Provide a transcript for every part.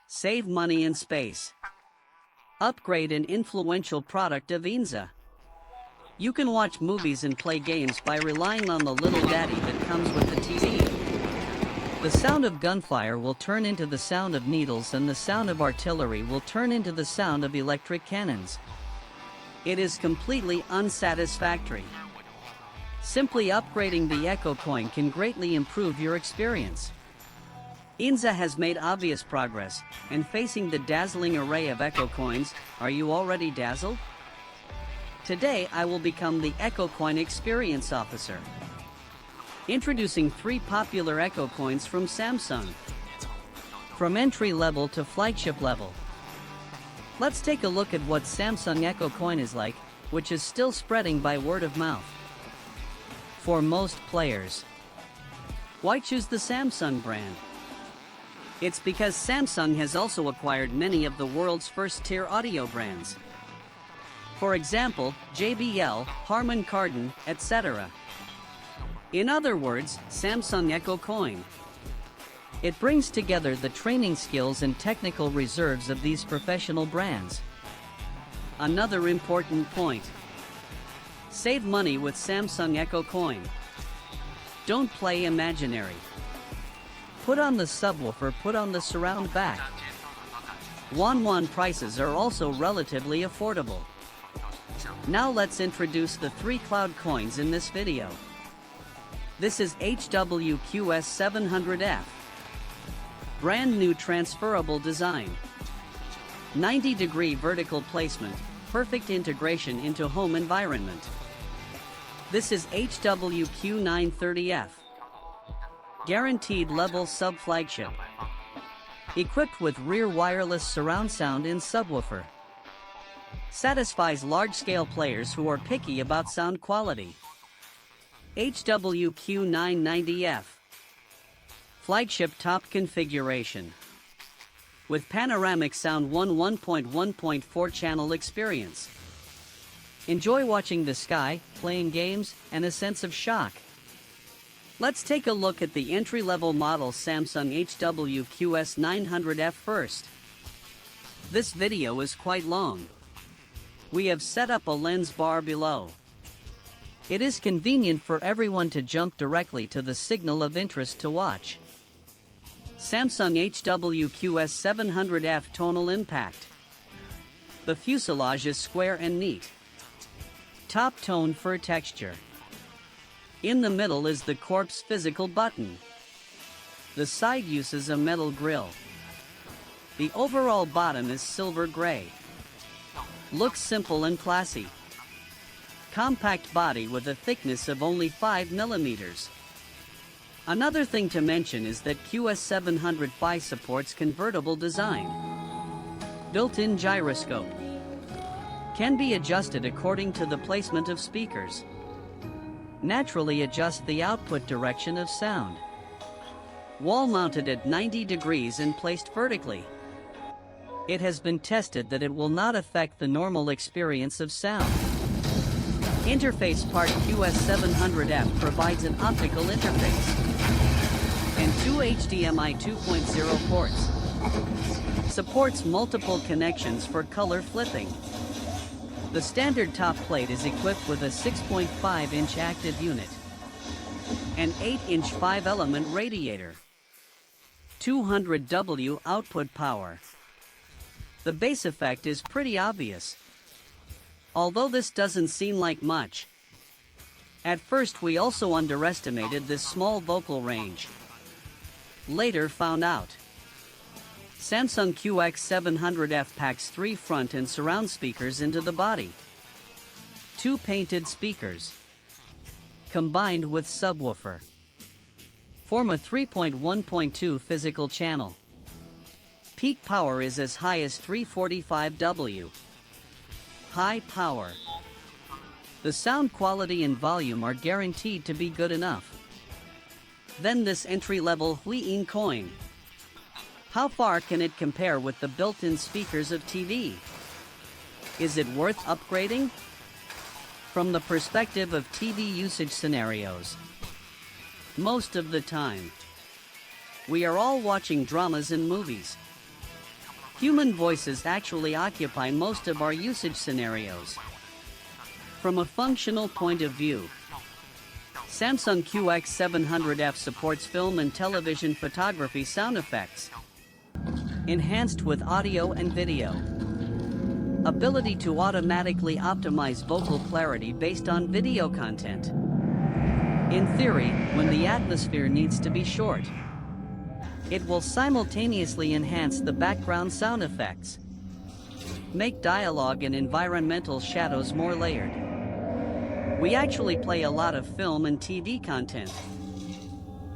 Save money and space. Upgrade an influential product of Inza. You can watch movies and play games by relying on the little daddy that comes with the TV. The sound of gunfire will turn into the sound of needles, and the sound of artillery will turn into the sound of electric cannons. It is completely unsatisfactory. Simply upgrading the Echo Coin can greatly improve your experience. Inza has made obvious progress, and facing the dazzling array of Echo Coins, are you already dazzled? Today I will become the Echo Coin Experience Officer. Introducing 3 popular Echo Coins from Samsung. From entry level to flagship level. Let's take a look at what Samsung Echo Coin is like, which is still spreading by word of mouth. For most players, why choose the Samsung brand? It's because Samsung has also acquired many of the world's first-tier audio brands. For example, JBL, Harman Kardon, etc. In other words, Samsung Echo Coin. It brings together the training skills and technical reserves of these professional brands. Another important point. Save money with Samsung Echo Coin. Don't play imaginary. Put on the subwoofer, put on the surround back. Won prices are also relatively affordable. Now let's introduce the 3 cloud coins in this video. This is HW QS700F. Brand new transferable design. 90-degree vertical placement, perfect integration into home environment. This is HW Q930F. Guaranteed level sub-flagship. Equipped with rear wireless surround sound in subwoofer. Satisfies large-scale players who are picky about sound quality. HW Q990F. Flagship top configuration. With panoramic sound 1.1.4 channel experience. Enjoy watching the sky, playing games, and a sense of shock. Let's take a look at the entry-level model Samsung HW QS900F first. This video is quite long. We have set up a lens bar below. It is convenient for everyone to jump directly to the signal of interest to watch. Samsung HW QS700F tonal impact. The fuselage is square and neat. Top tone fur texture. In the middle is the corpse physical button. The side uses a metal grille. The overall bottom is silver gray. Looks simple and classy. Compact body with a thickness of only 5 mm. Another thing to mention is that QS700F supports convertible design. Built-in gyroscope. Can be adjusted according to the placement of speakers. Naturally adjust the output direction of sound. Wall mounted at 90 degrees and placed vertically. It has been tested that it will not affect the normal experience of sound. Interface part QS700F provides an optical interface and 2 HDMI 2.0 ports. Supports multiple connections for color flipping. The standard top plate is equipped with a 6.5-inch active unit, an 8-inch 5-element radiator, 200 W output power. The bass effect is pretty obvious, although this doesn't seem like much. At first we also underestimated this small vocal range. Later found out. Samsung QX700F packs 3 front and surround speakers into the body. 2 painted speakers, combined with subwoofer, form a 3.1.2 physical channel. Peak power is as high as 345 W. High power. The sound quality and volume are guaranteed to be good enough. Then this entry-level Q990 coin. How far can it compare with the built-in speakers of TV? Is it worth upgrading? From the perspective of TV usage scenarios, most of the time, we are all watching dramas and movies. Human voices actually occupy most of our usage scenarios. From a functional point of view, Samsung QX700F supports film and television photography sound effects, enhanced with audio and video. Ability to automatically optimize vocal clarity based on video content. In theory, when the atmosphere needs to be short, it will simultaneously enhance the background sound effects, make dialogue and environmental shadows more layered. We actually play a lot of film and TV content.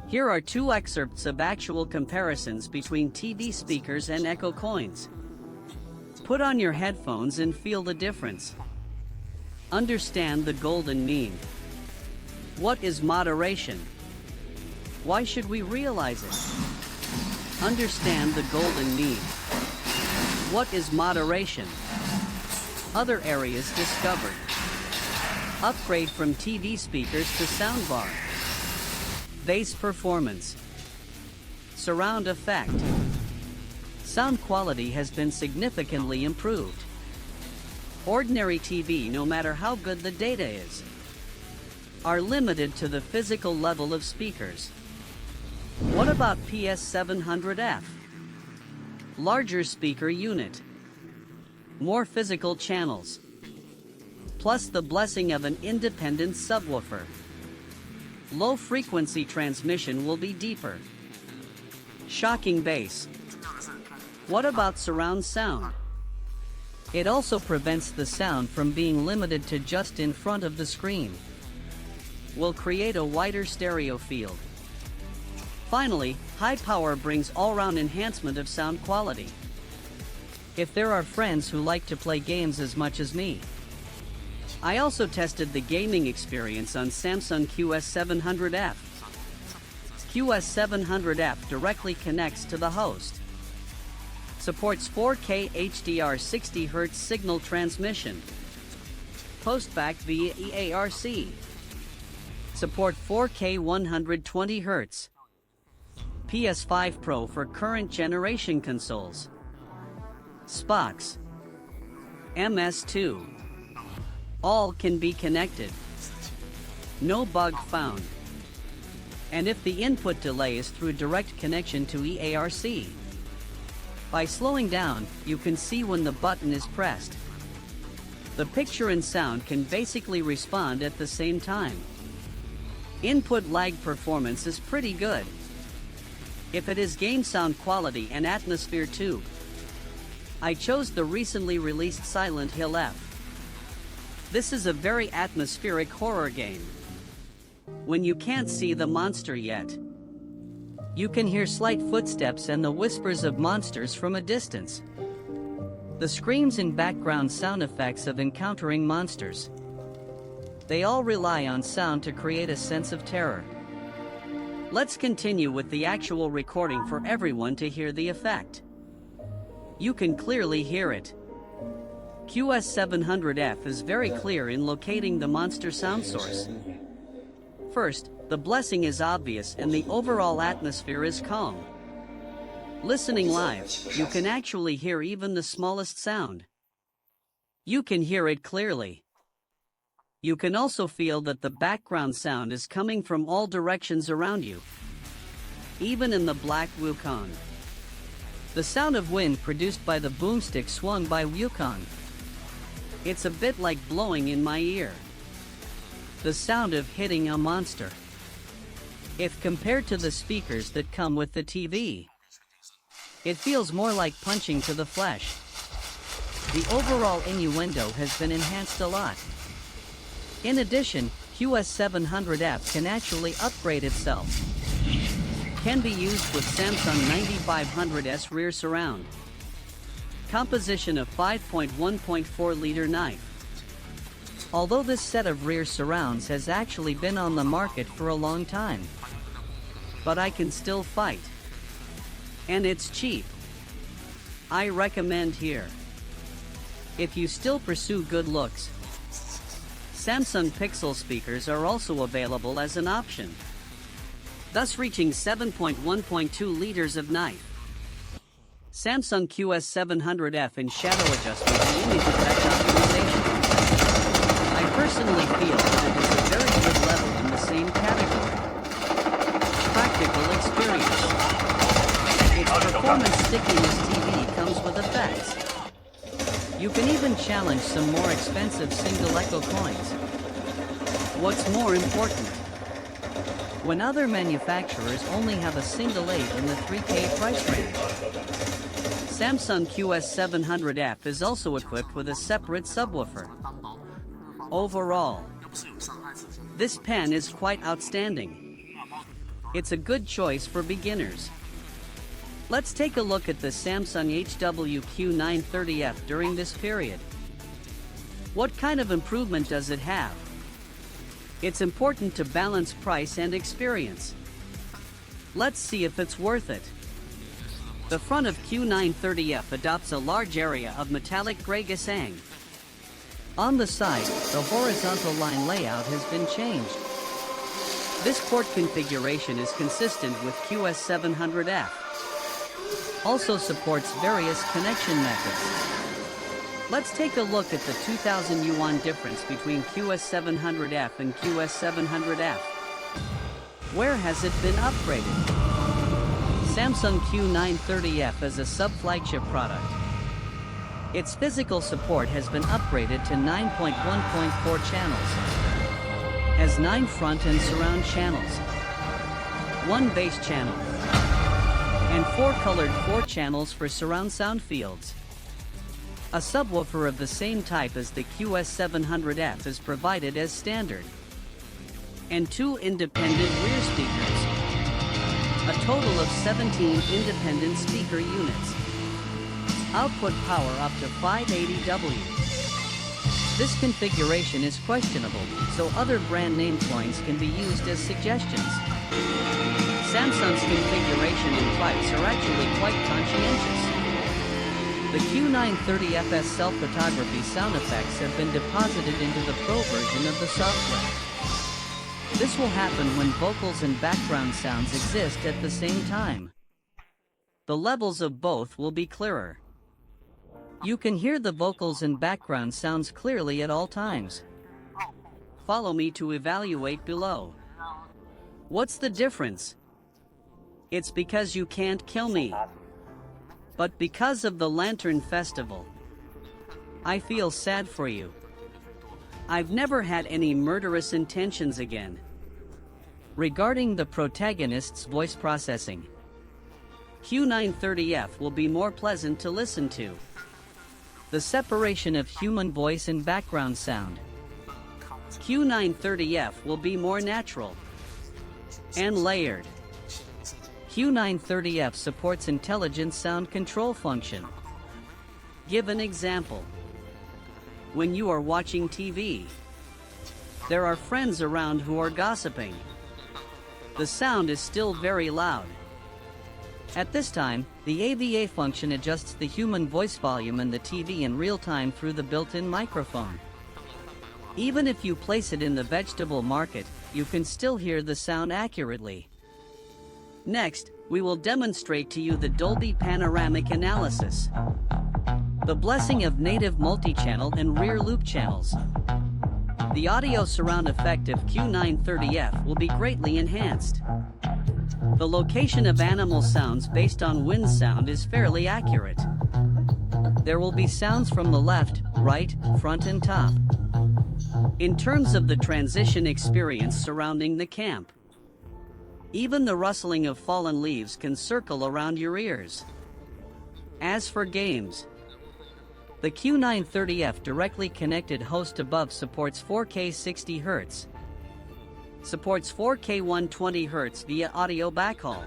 Here are two excerpts of actual comparisons between TV speakers and Echo coins. Put on your headphones and feel the difference. Understand the golden mean. What is moderation? Why should we realize it? Understand the golden mean. What is moderation? Other areas discovered. Upgrade from TV speakers to soundbar. Bass performance. Surround effect. Sound quality has been significantly improved. Ordinary TV, no matter how good the data is, are limited to the physical level of speakers. What about QS700F? Larger speaker unit. More physical channels. Plus the blessing of an independent subwoofer. Low frequency transmission will be deeper. Shocking bass. What about surround sound? It also prevents the sound from being limited to just in front of the screen. Will create a wider stereo field. Finally, high power brings all-round enhancement of sound quality. If there are friends who like to play games as much as me, I also tested the gaming experience on Samsung QS700F. QS700F directly connects to the host. Supports 4K HDR 60Hz signal transmission. Postback via EARC. Support 4K 120Hz. PS5 Pro for current generation consoles. Spox. MS2. All can be connected. No bug found. And if the input delay is through direct connection to EARC, by slowing down, you can see when the button is pressed. The picture and sound can basically respond at the same time. Input lag performance is pretty good. If it is game sound quality and atmosphere too, I chose the recently released Silent Hill F. This is a very atmospheric horror game. When you can't see the monster yet, you can hear slight footsteps and the whispers of monsters from a distance. The screams and background sound effects of encountering monsters. They all rely on sound to create a sense of terror. Let's continue with the actual recording for everyone to hear the effect. You can clearly hear it. QS700F is very clear in locating the monster sound source. First, the blessing is obvious and the overall atmosphere is calm. Listening live, you can actually hear even the smallest sound. You can hear it clearly. You can also feel that the background sound is coming from all directions around you, even in the black Wukong. The sound of wind produced by the boomstick swung by Wukong. It's a bit like blowing in my ear. The sound of hitting a monster. If compared to the speakers that come with the TV, it feels more like punching to the flesh. The overall innuendo has been enhanced a lot. In addition, QS700F can actually upgrade itself. Can be used with Samsung 9500S rear surround. Composition of 5.1.4 liter knife. Although this set of rear surrounds has actually been on the market for a long time, but I can still fight. And it's cheap. I recommend here. If you still pursue good looks, Samsung Pixel speakers are also available as an option, thus reaching 7.1.2 liters of knife. Samsung QS700F in shadow adjustment and image effect optimization. I personally feel that it is a very good level in the same category. Practical experience. Its performance stickiness TV comes with effects. You can even challenge some more expensive single echo coins. What's more important? When other manufacturers only have a single 8 in the 3K price range. Samsung QS700F is also equipped with a separate subwoofer. Overall, this pen is quite outstanding. It's a good choice for beginners. Let's take a look at the Samsung HW Q930F during this period. What kind of improvement does it have? It's important to balance price and experience. Let's see if it's worth it. The front of Q930F adopts a large area of metallic gray Gasang. On the side, the horizontal line layout has been changed. This port configuration is consistent with QS700F. Also supports various connection methods. Let's take a look at the 2,000 yuan difference between QS700F and QS700F. Where has it been upgraded? Samsung Q930F is a sub-flagship product. Its physical support has been upgraded to 9.1.4 channels. Has 9 front and surround channels, 1 bass channel, and 4 colored 4 channels for surround sound fields. A subwoofer of the same type as the QS700F is provided as standard. And 2 independent rear speakers. A total of 17 independent speaker units. Output power up to 580W. This configuration is questionable, so other brand name coins can be used as suggestions. Samsung's configuration and price are actually quite conscientious. The Q930F's self-photography sound effects have been deposited into the Pro version of the software. This will happen when vocals and background sounds exist at the same time. The levels of both will be clearer. You can hear the vocals and background sounds clearly at all times. Follow me to evaluate below. What's the difference? It's because you can't kill me. But because of the Lantern Festival, I feel sad for you. I've never had any murderous intentions again. Regarding the protagonist's voice processing, Q930F will be more pleasant to listen to. The separation of human voice and background sound. Q930F will be more natural and layered. Q930F supports intelligent sound control function. Give an example. When you are watching TV, there are friends around who are gossiping. The sound is still very loud. At this time, the AVA function adjusts the human voice volume and the TV in real time through the built-in microphone. Even if you place it in the vegetable market, you can still hear the sound accurately. Next, we will demonstrate to you the Dolby Panoramic Analysis. The blessing of native multi-channel and rear loop channels. The audio surround effect of Q930F will be greatly enhanced. The location of animal sounds based on wind sound is fairly accurate. There will be sounds from the left, right, front and top. In terms of the transition experience surrounding the camp, even the rustling of fallen leaves can circle around your ears. As for games, the Q930F directly connected host above supports 4K 60Hz. Supports 4K 120Hz via audio backhaul.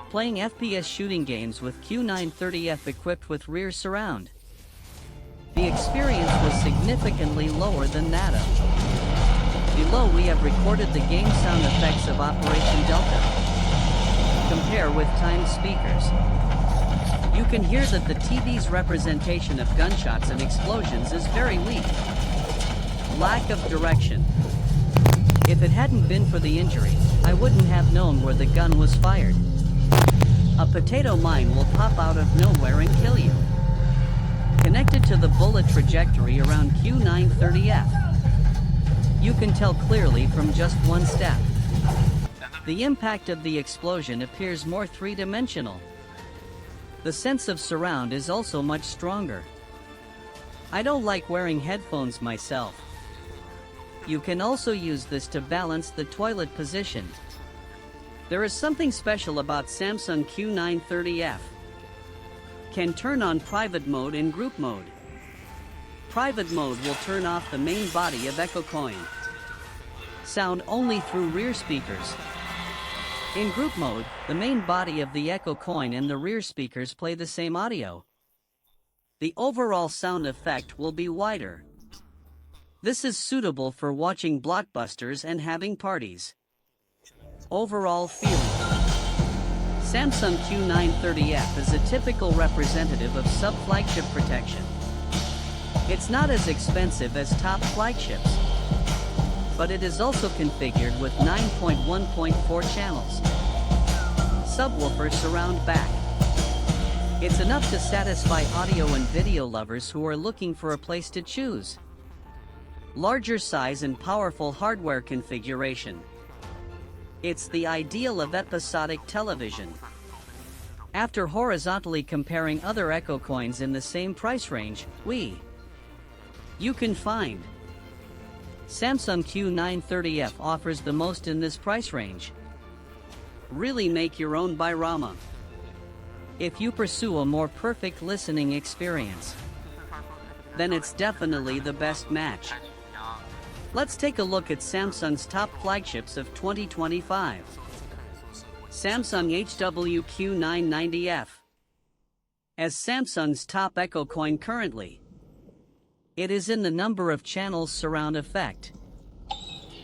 Playing FPS shooting games with Q930F equipped with rear surround. The experience was significantly lower than that of. Below we have recorded the game sound effects of Operation Delta. Compare with timed speakers. You can hear that the TV's representation of gunshots and explosions is very weak. Lack of direction. If it hadn't been for the injury, I wouldn't have known where the gun was fired. A potato mine will pop out of nowhere and kill you. Connected to the bullet trajectory around Q930F. You can tell clearly from just one step. The impact of the explosion appears more three-dimensional. The sense of surround is also much stronger. I don't like wearing headphones myself. You can also use this to balance the toilet position. There is something special about Samsung Q930F. Can turn on private mode and group mode. Private mode will turn off the main body of Echo Coin. Sound only through rear speakers. In group mode, the main body of the Echo Coin and the rear speakers play the same audio. The overall sound effect will be wider. This is suitable for watching blockbusters and having parties. Overall feeling. Samsung Q930F is a typical representative of sub-flagship protection. It's not as expensive as top flagships, but it is also configured with 9.1.4 channels. Subwoofer surround back. It's enough to satisfy audio and video lovers who are looking for a place to choose. Larger size and powerful hardware configuration. It's the ideal of episodic television. After horizontally comparing other Echo Coins in the same price range, you can find Samsung Q930F offers the most in this price range. Really make your own Birama. If you pursue a more perfect listening experience, then it's definitely the best match. Let's take a look at Samsung's top flagships of 2025. Samsung HW-Q990F. As Samsung's top Echo Coin currently, it is in the number of channels surround effect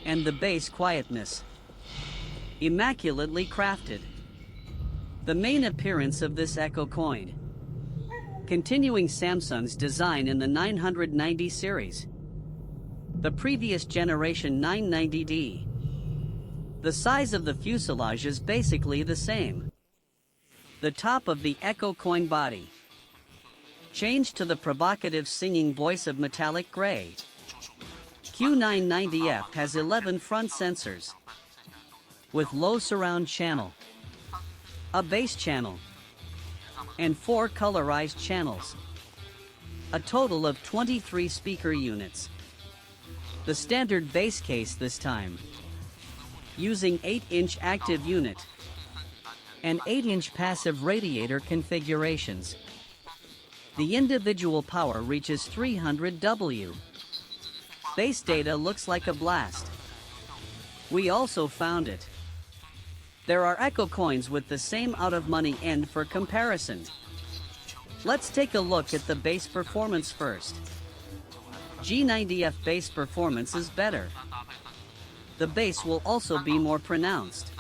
and the bass quietness. Immaculately crafted. The main appearance of this Echo Coin. Continuing Samsung's design in the 990 series. The previous generation 990D. The size of the fuselage is basically the same. The top of the Echo Coin body changed to the provocative singing voice of metallic gray. Q990F has 11 front sensors with low surround channel, a bass channel, and 4 colorized channels. A total of 23 speaker units. The standard bass case this time, using 8-inch active unit and 8-inch passive radiator configurations. The individual power reaches 300 W. Bass data looks like a blast. We also found it. There are Echo Coins with the same out-of-money end for comparison. Let's take a look at the bass performance first. G90F bass performance is better. The bass will also be more pronounced,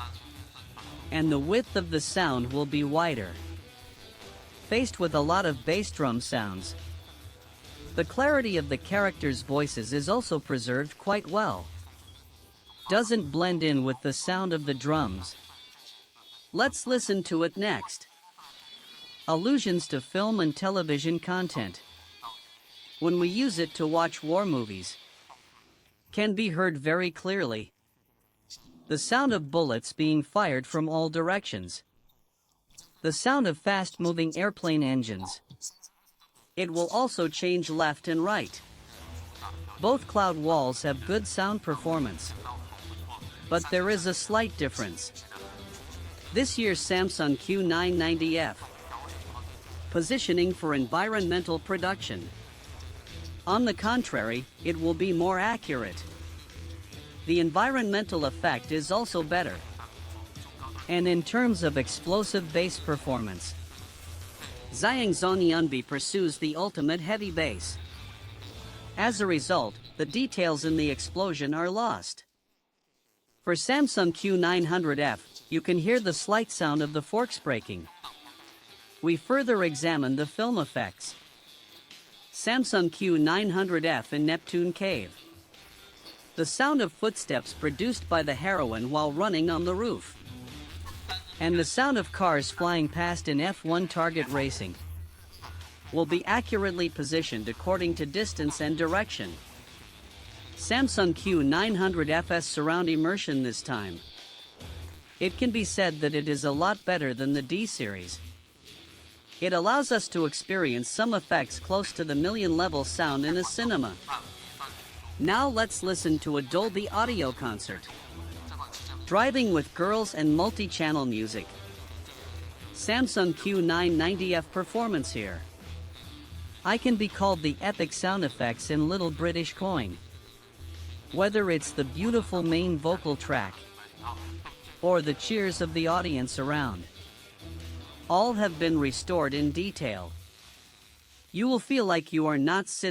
and the width of the sound will be wider. Faced with a lot of bass drum sounds, the clarity of the characters' voices is also preserved quite well. Doesn't blend in with the sound of the drums. Let's listen to it next. Allusions to film and television content, when we use it to watch war movies, can be heard very clearly. The sound of bullets being fired from all directions. The sound of fast-moving airplane engines. It will also change left and right. Both cloud walls have good sound performance, but there is a slight difference. This year's Samsung Q990F. Positioning for environmental production. On the contrary, it will be more accurate. The environmental effect is also better. And in terms of explosive bass performance, Xiang Zhongyunbi pursues the ultimate heavy bass. As a result, the details in the explosion are lost. For Samsung Q900F, you can hear the slight sound of the forks breaking. We further examine the film effects. Samsung Q900F in Neptune Cave. The sound of footsteps produced by the heroine while running on the roof. And the sound of cars flying past in F1 target racing will be accurately positioned according to distance and direction. Samsung Q900F's surround immersion this time. It can be said that it is a lot better than the D series. It allows us to experience some effects close to the million-level sound in a cinema. Now let's listen to a Dolby audio concert. Driving with girls and multi-channel music. Samsung Q990F performance here. I can be called the epic sound effects in little British coin. Whether it's the beautiful main vocal track or the cheers of the audience around, all have been restored in detail. You will feel like you are not sitting